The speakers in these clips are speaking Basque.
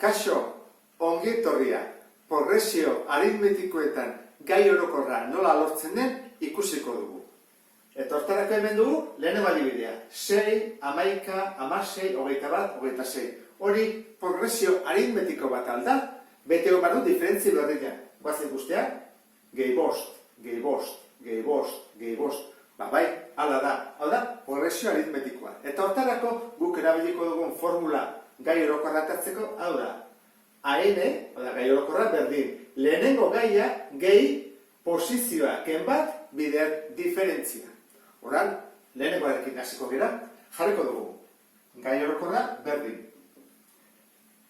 Kaixo, ongi etorria, progresio aritmetikoetan gai orokorra nola lortzen den ikusiko dugu. Eta hortarako hemen dugu lehenengo adibidea. 6, 11, 16, 21, 26. Hori progresio aritmetiko bat alda, bete hor badu diferentzi berdina. Guazen guztia, gehi bost, gehi bost, gehi bost, gehi bost. Bai, hala da. Hau da, progresio aritmetikoa. Eta hortarako guk erabiliko dugun formula gai orokorra atatzeko, hau da. AN, gai orokorra berdin. Lehenengo gaia, gehi posizioa ken bat bider diferentzia. Horan, lehenengoarekin hasiko gara, jarriko dugu. Gai orokorra berdin.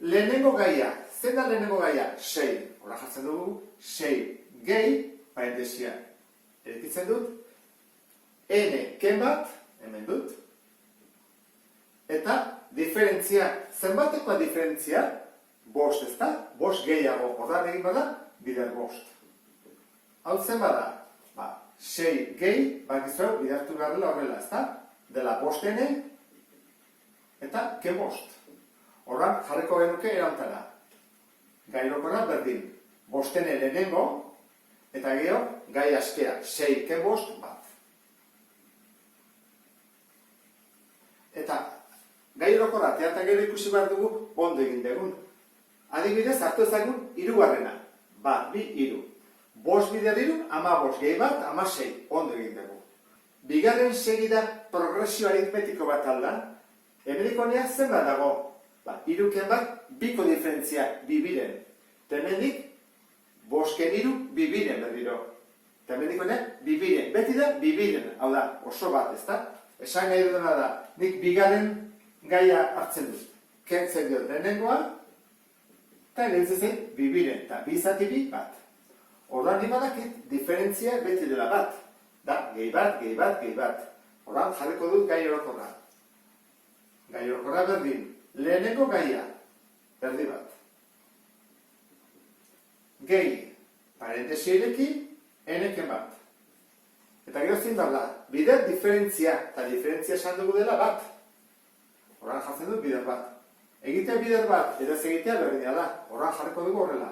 Lehenengo gaia, zen da lehenengo gaia? 6. Hora jartzen dugu, 6 gehi, parentesia erikitzen dut, N ken bat, hemen dut, eta diferentzia, zenbatekoa diferentzia, bost ez da, bost gehiago, ordan egin bada, bider bost. Hau zen bada, 6 gehi, bakizu bidertu behar dela horrela, ez da, dela bost N, eta ken bost. Horran, jarriko genuke erantara. Gai orokorra berdin, bosten lehenengo, eta gehiago, gai askea, 6 ken bost bat. Eta gai orokorra, eta gero ikusi behar dugu, ondo egin dugun. Adibidez, hartu ezagun, hirugarrena. Bat, bi, hiru. Bost bider hiru, 15 gehi bat, 16, ondo egin dugu. Bigarren segida progresio aritmetiko bat alda, hemendikonea zenbat dago? Hiruken bat, biko diferentzia, bibiren. Temendik, bosken hiru, bibiren berdiro. Temendikonea, bibiren. Beti da, bibiren. Hau da, oso bat, ez da? Esan nahi dudana da, nik bigarren gaia hartzen dut. Kentzen dut lehenengoa, eta lehentzen zen, bibiren. Eta bizatibi bat. Horran badakit, diferentzia beti dela bat. Da, gehi bat, gehi bat, gehi bat. Horran jarriko dut gai orokorra. Gai orokorra berdin. Lehenengo gaia, berdi bat. Gehi, parentesi ireki, eneken bat. Eta gero zin behar da, bider diferentzia, eta diferentzia esan dugu dela bat. Horran jartzen dut bider bat. Egitea bider bat, edo ez egitea berdina da. Horran jarriko dugu horrela.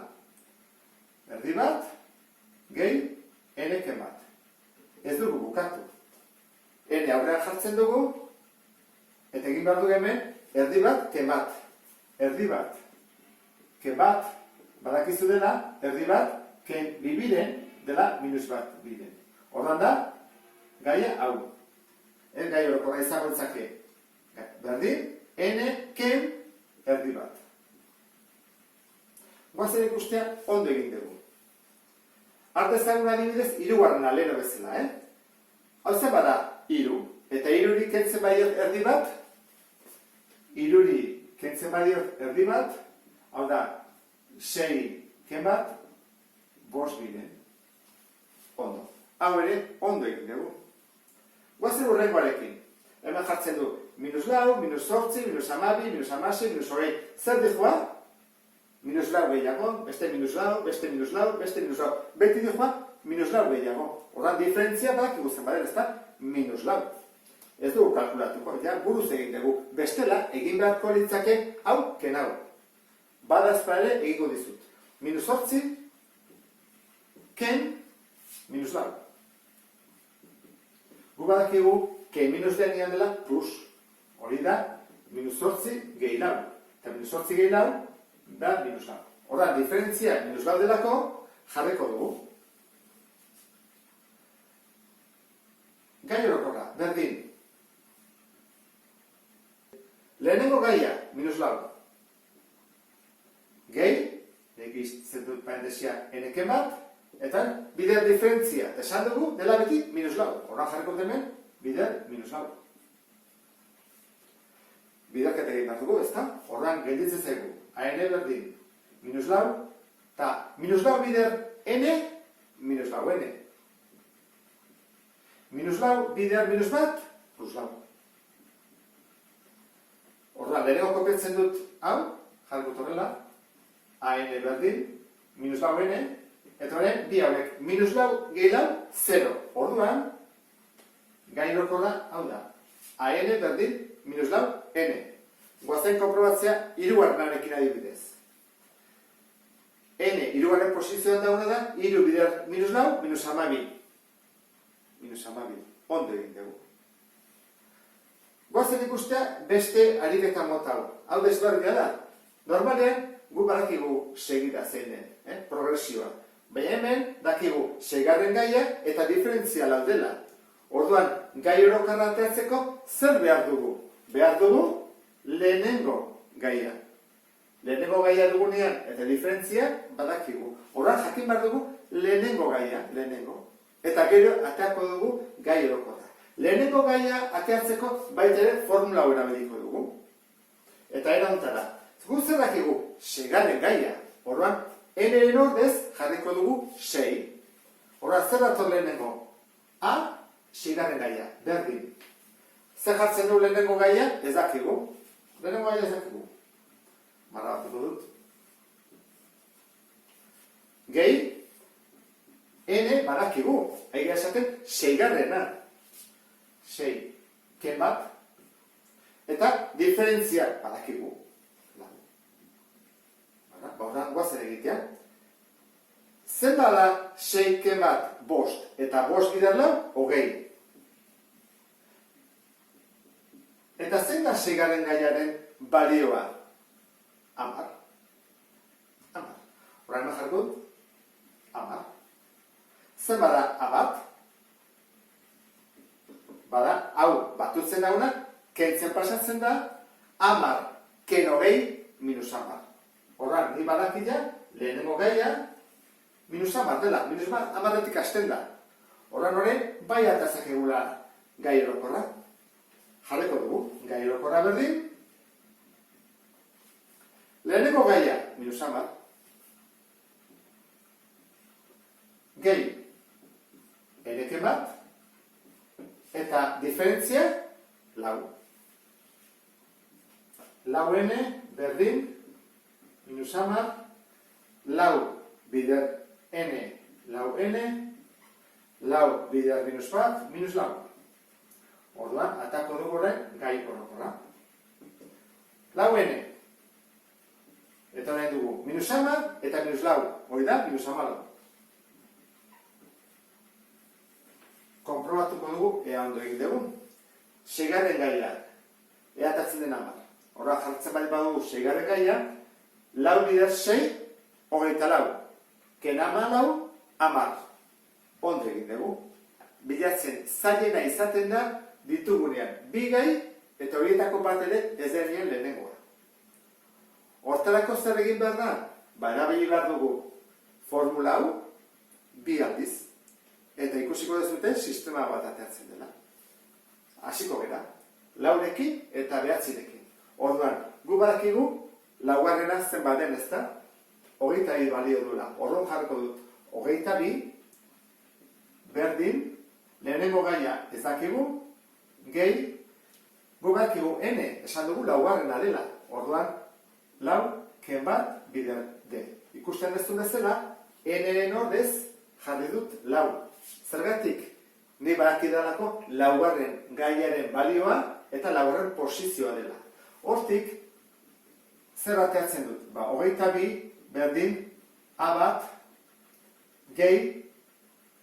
Berdi bat, gehi, eneken bat. Ez dugu bukatu. Ene aurrean jartzen dugu, eta egin behar dugu hemen, erdi bat, ken bat. Erdi bat, ken bat, badakizu dela, erdi bat, ken bibiren dela minus bat biren. Horran da, gaia hau. Gai orokorra izango litzake. Berdin, N, ken, erdi bat. Guazen ikustea, ondo egin dugu. Arte ezagun adibidez, hirugarrena leheno bezala, Hau zen bada, hiru. Eta hirurik kentzen badiot erdi bat, hiruri kentzen badiot erdi bat, hau da, 6 ken bat, 5 biren. Ondo. Hau ere, ondo egin dugu. Guazen urrengoarekin. Hemen jartzen du, minus lau, minus 8, minus 12, minus 16, minus 20. Zer dihoa? Minus lau gehiago, beste minus lau, beste minus lau, beste minus lau. Beti dihoa, minus lau gehiago. Horran diferentzia badak iguzen badera, ez da? Minus lau. Ez dugu kalkulatuko, buruz egin dugu. Bestela, egin beharko litzake, hau, ken hau. Badazpa ere egingo dizut. Minus 8, ken, minus lau. Gu badakigu, ken minus denean dela, plus. Hori da, minus 8 gehi lau. Eta minus 8 gehi lau, da minus lau. Horra, diferentzia minus lau delako, jarriko dugu. Gai orokorra, berdin. Lehenengo gaia, minus lau. Gehi, egitzen dut parentesia eneken bat, eta bider diferentzia. Esan dugu, dela beti, minus lau. Horran jarriko demen, bider minus lau. Biderketa egin bat dugu, ezta? Horran gelditzen zaigu. AN berdin, minus lau, eta minus lau bider N, minus lau N. Minus lau bider minus bat, plus lau. Horra, lehenengo kopiatzen dut hau, jarriko horrela, AN berdin, minus lau N, eta horren, bi hauek, minus lau gehi lau, 0. Orduan, gai orokorra hau da. AN berdin, minus lau N. Guazen konprobatzea hirugarrenarekin adibidez. N irugarren posizioan dauna da, iru bider minus lau, minus amabi. Minus amabi. Ondo egin dugu. Goazen ikustea beste ariketa mota hau. Hau desberdina da. Normalean, gu badakigu segida zein den, progresioa. Baina hemen, dakigu seigarren gaia eta diferentziala dela. Orduan, gai orokarra ateratzeko zer behar dugu? Behar dugu lehenengo gaia. Lehenengo gaia dugunean eta diferentzia badakigu. Orduan, jakin behar dugu lehenengo gaia, lehenengo. Eta gero, ateako dugu gai orokorra. Lehenengo gaia ateatzeko baita ere formula hau erabiliko dugu. Eta erantzara. Gu zer dakigu? Seigarren gaia. Orduan, n-ren ordez jarriko dugu 6. Orduan, zer dator lehenengo? A, seigarren gaia. Berdin. Zer jartzen du lehenengo gaia? Ez dakigu. Lehenengo gaia ez dakigu. Marrabatuko dut. Gehi, n badakigu. Egia esaten, seigarrena. 6. Ken bat. Eta diferentzia badakigu. Horren guazen egitea. Zer da 6 ken bat bost eta bost bider lau, 20. Eta zein da seigarren gaiaren balioa? 10. 10. Horren jarrut? 10. Zer bada abat? Bada, hau batutzen dauna, kentzen pasatzen da, 10 ken 20 minus 10. Horran, ni badakila, lehenengo gaia, minus 10 dela, minus 10 hasten da. Horran horren, bai atazakegula gai orokorra. Jarreko dugu, gai orokorra berdin. Lehenengo gaia, minus 10. Gehi, eneke bat, eta diferentzia, lau. Lau ene, berdin, minus 10, lau bider n, lau n, lau bider minus bat, minus lau. Orduan, atako dugu horren gai orokorra. Lau n. Eta horrein dugu, minus 10 eta minus lau. Hoi da, minus 10. Konprobatuko dugu, ea ondo egin dugu. Seigarren gaia, ea atatzen den 10. Horra jartzen bali badugu seigarren gaia, lau bider 6, 24. Ken 10, 10. Ondo egin dugu. Bilatzen zailena izaten da ditugunean bi gai eta horietako bat ere ez denien lehenengoa. Hortarako zer egin behar da? Erabili behar dugu formula hau bi aldiz. Eta ikusiko dezute sistema bat ateatzen dela. Hasiko gara. Laurekin eta behatzirekin. Orduan, gu badakigu laugarrena zenbat den, ezta? 22 balio duela. Orduan jarriko dut 22 berdin, lehenengo gaia ez dakigu, gehi, gu badakigu n, esan dugu laugarrena dela. Orduan, lau, ken bat, bider de. Ikusten dezun bezala, n-ren ordez jarri dut lau. Zergatik, ni badakidalako laugarren gaiaren balioa eta laugarren posizioa dela. Hortik, zer bateatzen dut? 22 berdin A bat gehi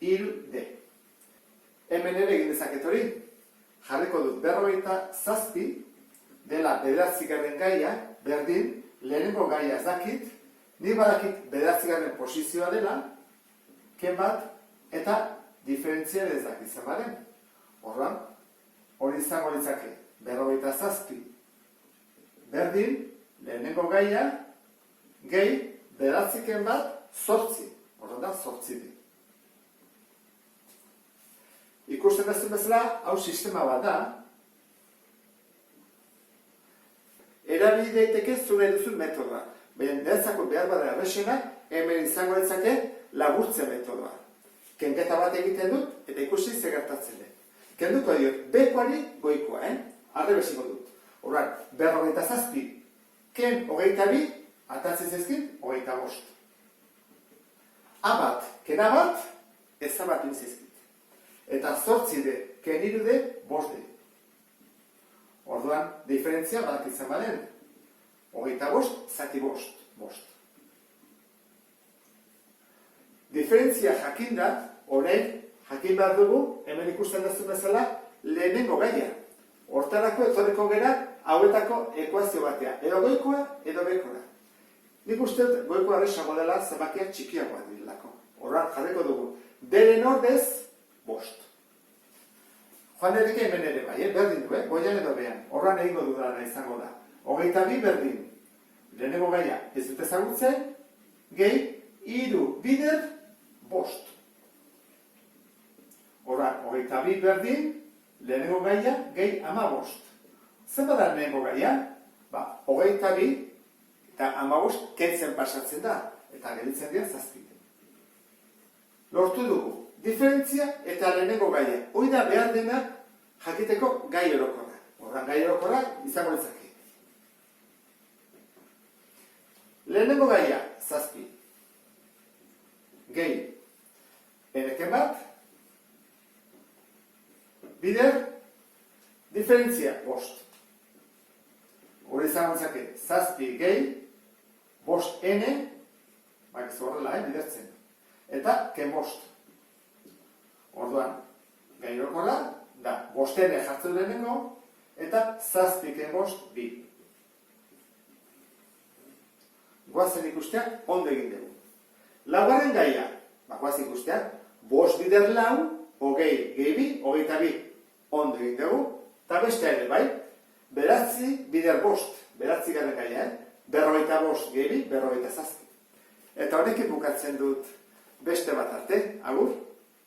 hiru D. Hemen ere egin dezaket hori. Jarriko dut 47 dela 9. gaia berdin lehenengo gaia ez dakit, ni badakit 9. posizioa dela, ken bat eta diferentzia ez dakit zenbaren. Horran, hori izango litzake 47 berdin lehenengo gaia gehi 9 ken bat 8. Horren da 8 di. Ikusten dezun bezala, hau sistema bat da. Erabili daiteke zure duzun metodoa. Baina netzako behar bada errexena, hemen izango litzake laburtze metodoa. Kenketa bat egiten dut eta ikusi ze gertatzen den. Kenduko diot, bekoari goikoa, arrebesiko dut. Horran, 47, ken 22, atatzen zezkin, 25. A bat, ken A bat, ez bat inzizkit. Eta 8 de, ken 3 de, 5 de. Orduan, diferentzia badakitzen baden. 25, zati 5. Diferentzia jakinda, orain jakin behar dugu, hemen ikusten duzu bezala, lehenengo gaia. Hortarako etorriko gera hauetako ekuazio batea. Edo goikoa, edo bekora. Nik uste goikoa erresago dela zenbakiak txikiagoa direlako. Horra jarriko dugu. Beren ordez, 5. Joan erik hemen ere bai, berdin du, goian edo behan. Horran egingo dudana izango da. 22 berdin. Lehenengo gaia ez dut ezagutzen, gehi 3 bider 5. Horra, 22 berdin, lehenengo gaia gehi 15. Zer bada lehenengo gaia? 22 eta 15 kentzen pasatzen da, eta gelitzen dira 7. Lortu dugu, diferentzia eta lehenengo gaia. Hoi da behar dena jakiteko gai orokorra. Horra, gai orokorra izango litzake. Lehenengo gaia, 7. Gehi, eneken bat, bider, diferentzia, 5. Hori izango litzake, 7 gehi, 5 ene, ez horrela, bidertzen. Eta, ken 5. Orduan, gai orokorra, da, 5 ene jartzen lehenengo, eta 7 ken 5, 2. Goazen ikusteak, ondo egin dugu. Laugarren gaia, goaz ikusteak, 5 bider 4, 20 gehi 2, 22. Ondo egin dugu, eta beste ere, bai? 9 bider 5, 9 garen gaia, 45 gehi 2, 47. Eta honekin bukatzen dut beste bat arte, agur?